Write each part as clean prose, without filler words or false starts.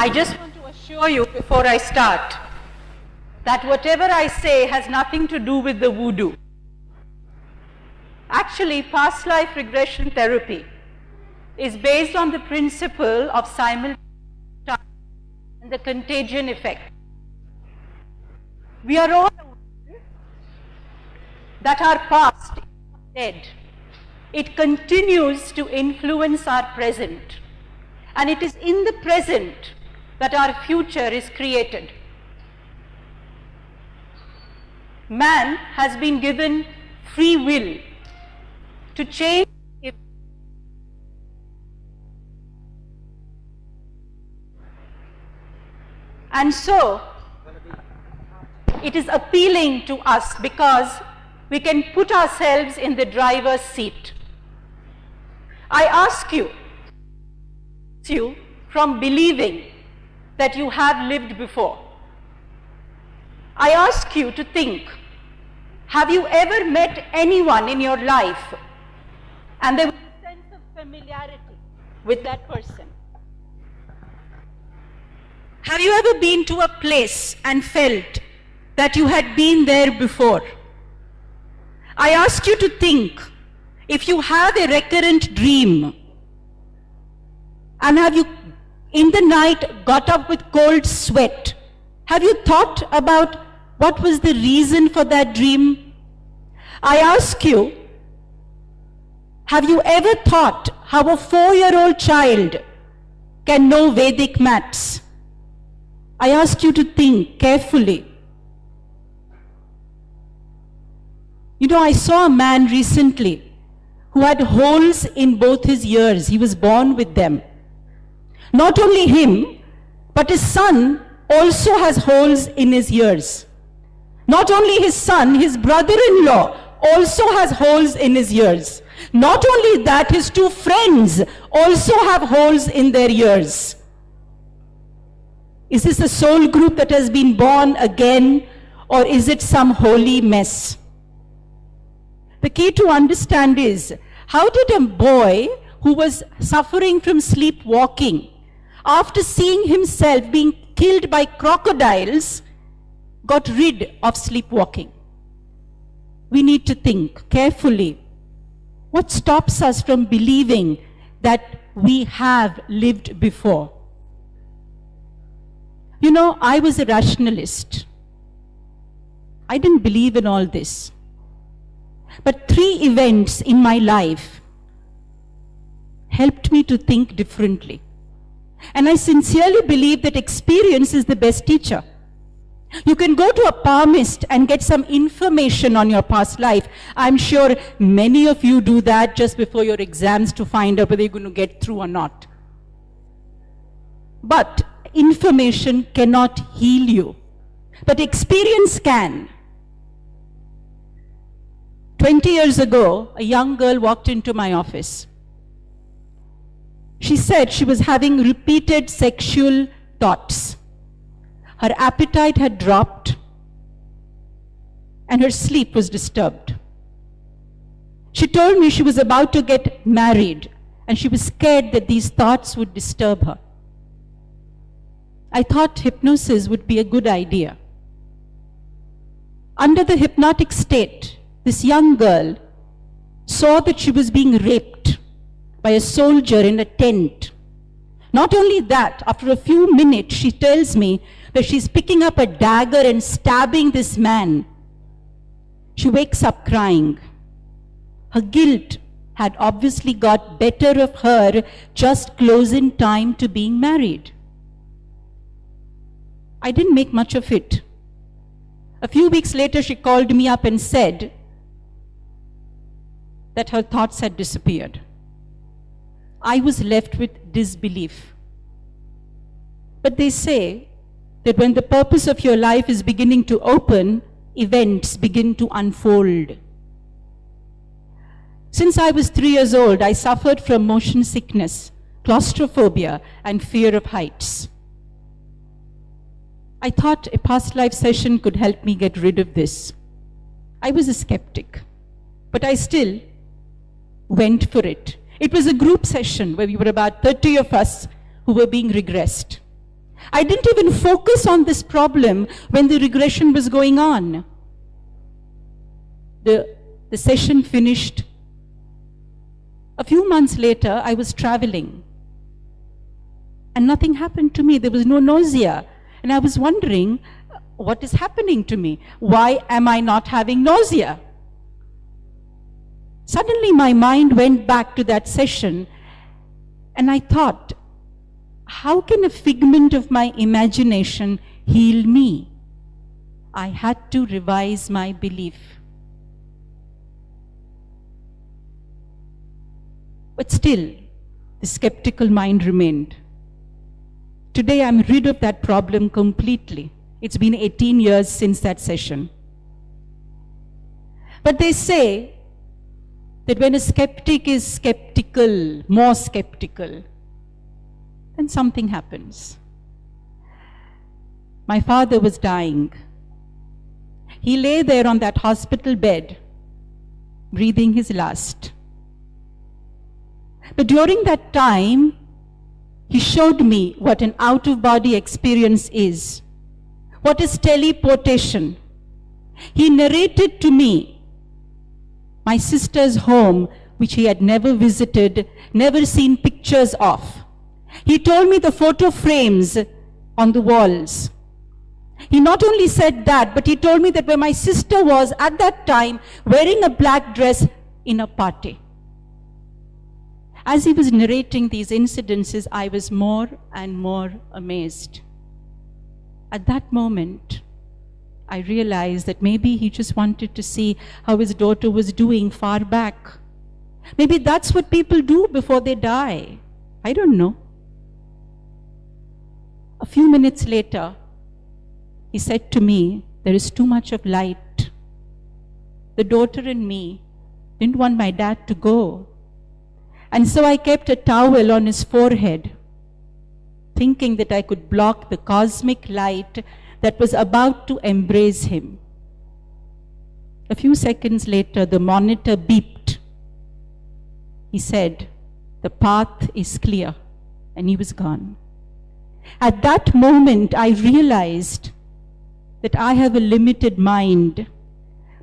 I just want to assure you before I start that whatever I say has nothing to do with the voodoo. Actually, past life regression therapy is based on the principle of simultaneous and the contagion effect. We are all aware that our past is not dead. It continues to influence our present. And it is in the present that our future is created. Man has been given free will to change. And so, it is appealing to us because we can put ourselves in the driver's seat. I ask you from believing that you have lived before. I ask you to think, have you ever met anyone in your life and there was a sense of familiarity with that person? Have you ever been to a place and felt that you had been there before? I ask you to think, if you have a recurrent dream, and have you in the night got up with cold sweat, have you thought about what was the reason for that dream? I ask you, have you ever thought how a 4-year-old child can know Vedic maths? I ask you to think carefully. You know, I saw a man recently who had holes in both his ears. He was born with them. Not only him, but his son also has holes in his ears. Not only his son, his brother-in-law also has holes in his ears. Not only that, his 2 friends also have holes in their ears. Is this a soul group that has been born again, or is it some holy mess? The key to understand is, how did a boy who was suffering from sleepwalking, after seeing himself being killed by crocodiles, got rid of sleepwalking? We need to think carefully. What stops us from believing that we have lived before? You know, I was a rationalist. I didn't believe in all this. But 3 events in my life helped me to think differently. And I sincerely believe that experience is the best teacher. You can go to a palmist and get some information on your past life. I'm sure many of you do that just before your exams to find out whether you're going to get through or not. But information cannot heal you. But experience can. 20 years ago, a young girl walked into my office. She said she was having repeated sexual thoughts. Her appetite had dropped and her sleep was disturbed. She told me she was about to get married and she was scared that these thoughts would disturb her. I thought hypnosis would be a good idea. Under the hypnotic state, this young girl saw that she was being raped by a soldier in a tent. Not only that, after a few minutes, she tells me that she's picking up a dagger and stabbing this man. She wakes up crying. Her guilt had obviously got better of her just close in time to being married. I didn't make much of it. A few weeks later, she called me up and said that her thoughts had disappeared. I was left with disbelief. But they say that when the purpose of your life is beginning to open, events begin to unfold. Since I was 3 years old, I suffered from motion sickness, claustrophobia, and fear of heights. I thought a past life session could help me get rid of this. I was a skeptic, but I still went for it. It was a group session where we were about 30 of us who were being regressed. I didn't even focus on this problem when the regression was going on. The session finished. A few months later, I was traveling. And nothing happened to me. There was no nausea. And I was wondering, what is happening to me? Why am I not having nausea? Suddenly my mind went back to that session, and I thought, how can a figment of my imagination heal me? I had to revise my belief. But still, the skeptical mind remained. Today I'm rid of that problem completely. It's been 18 years since that session. But they say that when a skeptic is skeptical, more skeptical, then something happens. My father was dying. He lay there on that hospital bed, breathing his last. But during that time, he showed me what an out-of-body experience is. What is teleportation? He narrated to me my sister's home, which he had never visited, never seen pictures of. He told me the photo frames on the walls. He not only said that, but he told me that where my sister was at that time wearing a black dress in a party. As he was narrating these incidences, I was more and more amazed. At that moment, I realized that maybe he just wanted to see how his daughter was doing far back. Maybe that's what people do before they die. I don't know. A few minutes later, he said to me, there is too much of light. The daughter and me didn't want my dad to go. And so I kept a towel on his forehead, thinking that I could block the cosmic light that was about to embrace him. A few seconds later, the monitor beeped. He said, the path is clear, and he was gone. At that moment, I realized that I have a limited mind,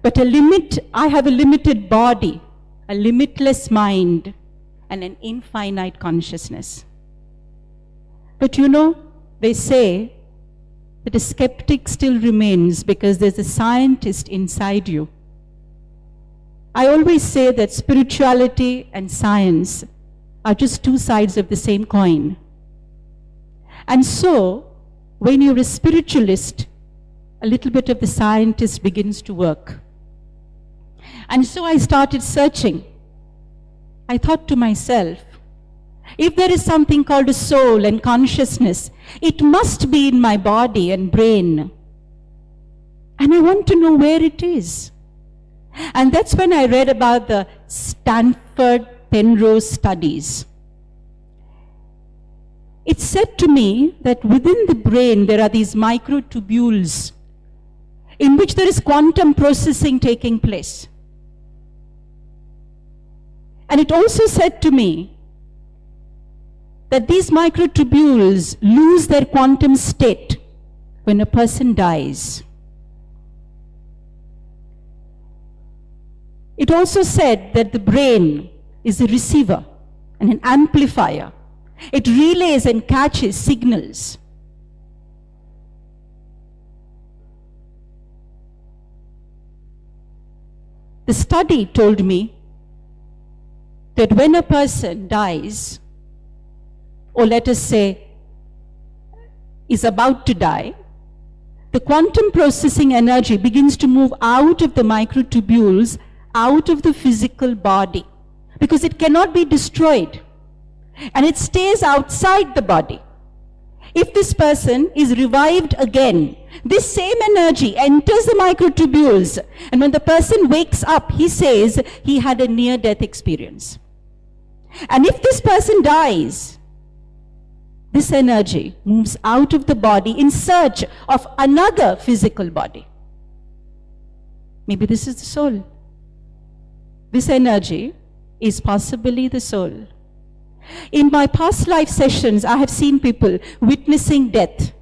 but I have a limited body, a limitless mind, and an infinite consciousness. But you know, they say that a skeptic still remains because there's a scientist inside you. I always say that spirituality and science are just two sides of the same coin. And so, when you're a spiritualist, a little bit of the scientist begins to work. And so I started searching. I thought to myself, if there is something called a soul and consciousness, it must be in my body and brain. And I want to know where it is. And that's when I read about the Stanford Penrose studies. It said to me that within the brain there are these microtubules in which there is quantum processing taking place. And it also said to me that these microtubules lose their quantum state when a person dies. It also said that the brain is a receiver and an amplifier. It relays and catches signals. The study told me that when a person dies, or let us say, is about to die, the quantum processing energy begins to move out of the microtubules, out of the physical body, because it cannot be destroyed, and it stays outside the body. If this person is revived again, this same energy enters the microtubules, and when the person wakes up, he says he had a near-death experience. And if this person dies, this energy moves out of the body in search of another physical body. Maybe this is the soul. This energy is possibly the soul. In my past life sessions, I have seen people witnessing death.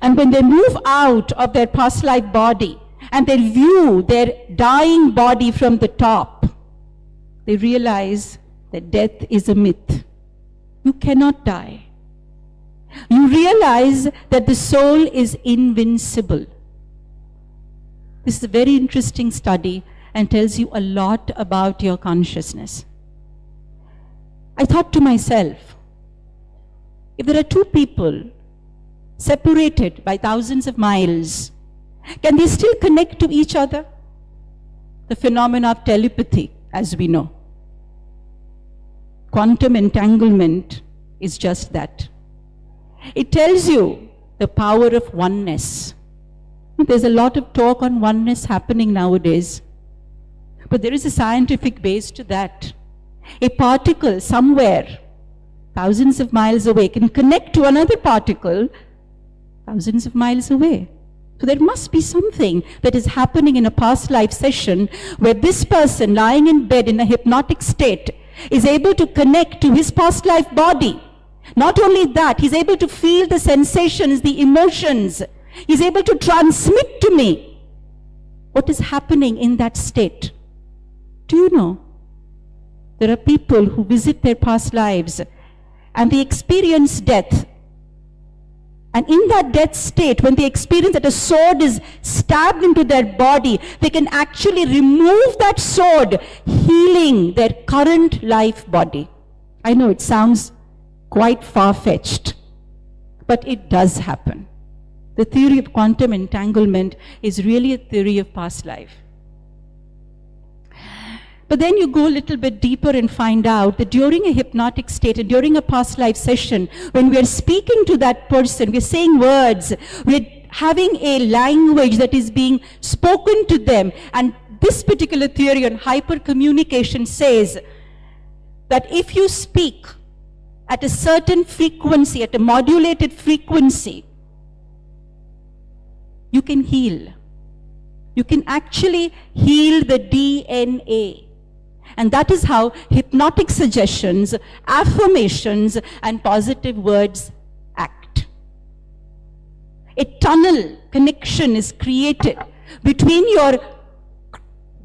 And when they move out of their past life body and they view their dying body from the top, they realize that death is a myth. You cannot die. You realize that the soul is invincible. This is a very interesting study and tells you a lot about your consciousness. I thought to myself, if there are two people separated by thousands of miles, can they still connect to each other? The phenomena of telepathy, as we know. Quantum entanglement is just that. It tells you the power of oneness. There's a lot of talk on oneness happening nowadays, but there is a scientific base to that. A particle somewhere, thousands of miles away, can connect to another particle thousands of miles away. So there must be something that is happening in a past life session where this person lying in bed in a hypnotic state is able to connect to his past life body. Not only that, he's able to feel the sensations, the emotions. He's able to transmit to me what is happening in that state. Do you know? There are people who visit their past lives and they experience death. And in that death state, when they experience that a sword is stabbed into their body, they can actually remove that sword, healing their current life body. I know it sounds quite far-fetched, but it does happen. The theory of quantum entanglement is really a theory of past life. But then you go a little bit deeper and find out that during a hypnotic state and during a past life session, when we are speaking to that person, we are saying words, we are having a language that is being spoken to them. And this particular theory on hypercommunication says that if you speak at a certain frequency, at a modulated frequency, you can heal. You can actually heal the DNA. And that is how hypnotic suggestions, affirmations, and positive words act. A tunnel connection is created between your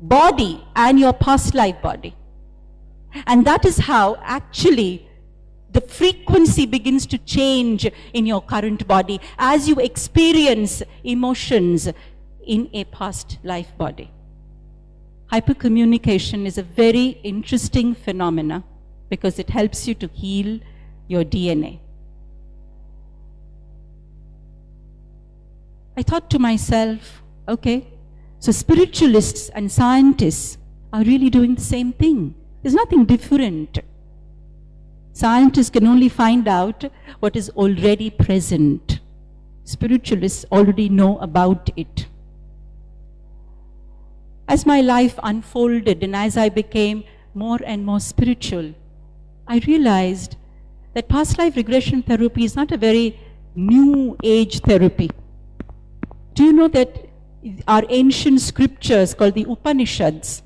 body and your past life body. And that is how actually the frequency begins to change in your current body as you experience emotions in a past life body. Hypercommunication is a very interesting phenomena because it helps you to heal your DNA. I thought to myself, okay, so spiritualists and scientists are really doing the same thing. There's nothing different. Scientists can only find out what is already present. Spiritualists already know about it. As my life unfolded and as I became more and more spiritual, I realized that past life regression therapy is not a very new age therapy. Do you know that our ancient scriptures called the Upanishads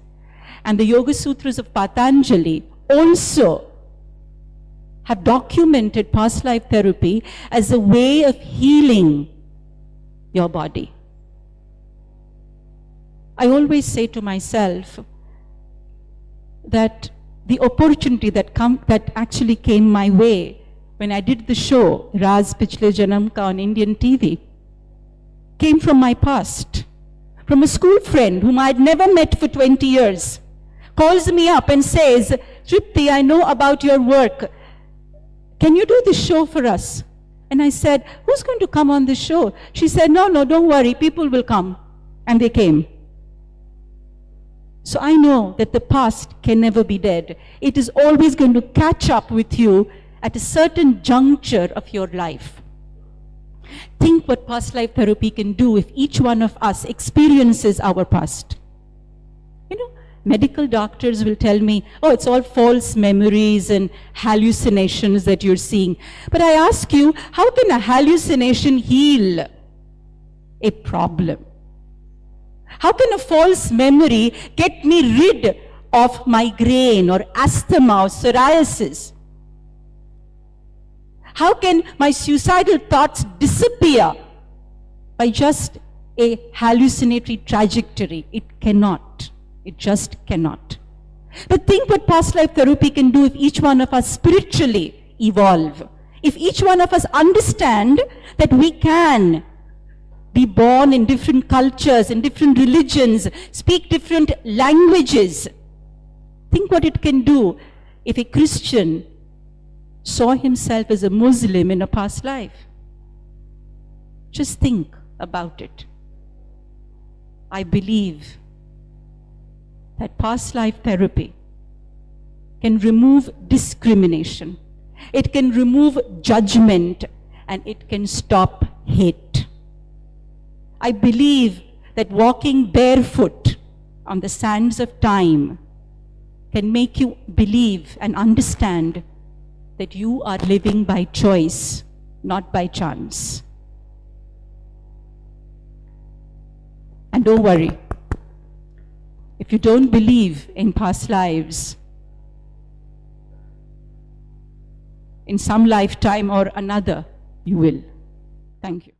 and the Yoga Sutras of Patanjali also have documented past life therapy as a way of healing your body? I always say to myself that the opportunity that actually came my way when I did the show, Raz Pichle Janam Ka on Indian TV, came from my past. From a school friend whom I had never met for 20 years, calls me up and says, "Trupti, I know about your work. Can you do this show for us?" And I said, "Who's going to come on this show?" She said, no, don't worry, people will come. And they came. So I know that the past can never be dead. It is always going to catch up with you at a certain juncture of your life. Think what past life therapy can do if each one of us experiences our past. You know, medical doctors will tell me, oh, it's all false memories and hallucinations that you're seeing. But I ask you, how can a hallucination heal a problem? How can a false memory get me rid of migraine or asthma or psoriasis? How can my suicidal thoughts disappear by just a hallucinatory trajectory. It cannot. It just cannot. But think what past life therapy can do if each one of us spiritually evolve. If each one of us understand that we can be born in different cultures, in different religions, speak different languages. Think what it can do if a Christian saw himself as a Muslim in a past life. Just think about it. I believe that past life therapy can remove discrimination. It can remove judgment, and it can stop hate. I believe that walking barefoot on the sands of time can make you believe and understand that you are living by choice, not by chance. And don't worry, if you don't believe in past lives, in some lifetime or another, you will. Thank you.